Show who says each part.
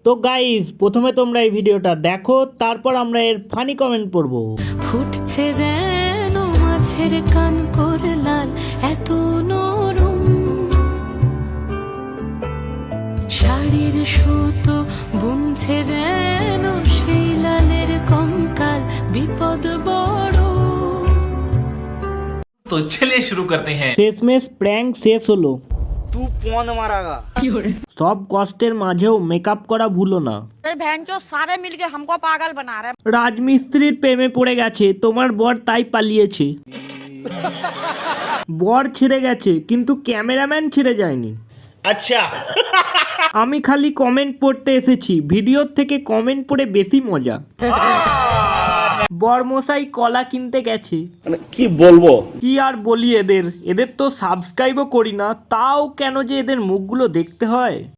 Speaker 1: তো গাইস, প্রথমে তোমরা এই ভিডিওটা দেখো, তারপর আমরা এর ফানি কমেন্ট পড়বো।
Speaker 2: ফুটছে যেন মাছের কান করে লাল, এত নরম শাড়ির সুতো বুনছে যেন সেই লালের কঙ্কাল, বিপদ বড়।
Speaker 3: तो चलिए शुरू करते हैं।
Speaker 1: শেষমেশ প্র্যাঙ্ক শেষ হলো।
Speaker 4: तू पौन मारागा।
Speaker 1: সব কষ্টের মাঝেও মেকআপ করা ভুলো না।
Speaker 5: भैंचो सारे मिलके हमको पागल बना रहे हैं।
Speaker 1: রাজমিস্ত্রির প্রেমে পড়ে গেছে তোমার বর, তাই পালিয়েছে। বর ছেড়ে গেছে কিন্তু ক্যামেরাম্যান ছেড়ে যায়নি।
Speaker 3: अच्छा
Speaker 1: আমি খালি কমেন্ট পড়তে এসেছি, ভিডিওর থেকে কমেন্ট পড়ে বেশি মজা। বরমশাই কলা কিনতে গেছে।
Speaker 6: কি বলবো,
Speaker 1: কি আর বলি, এদের তো সাবস্ক্রাইবও করি না, তাও কেন যে এদের মুখগুলো দেখতে হয়।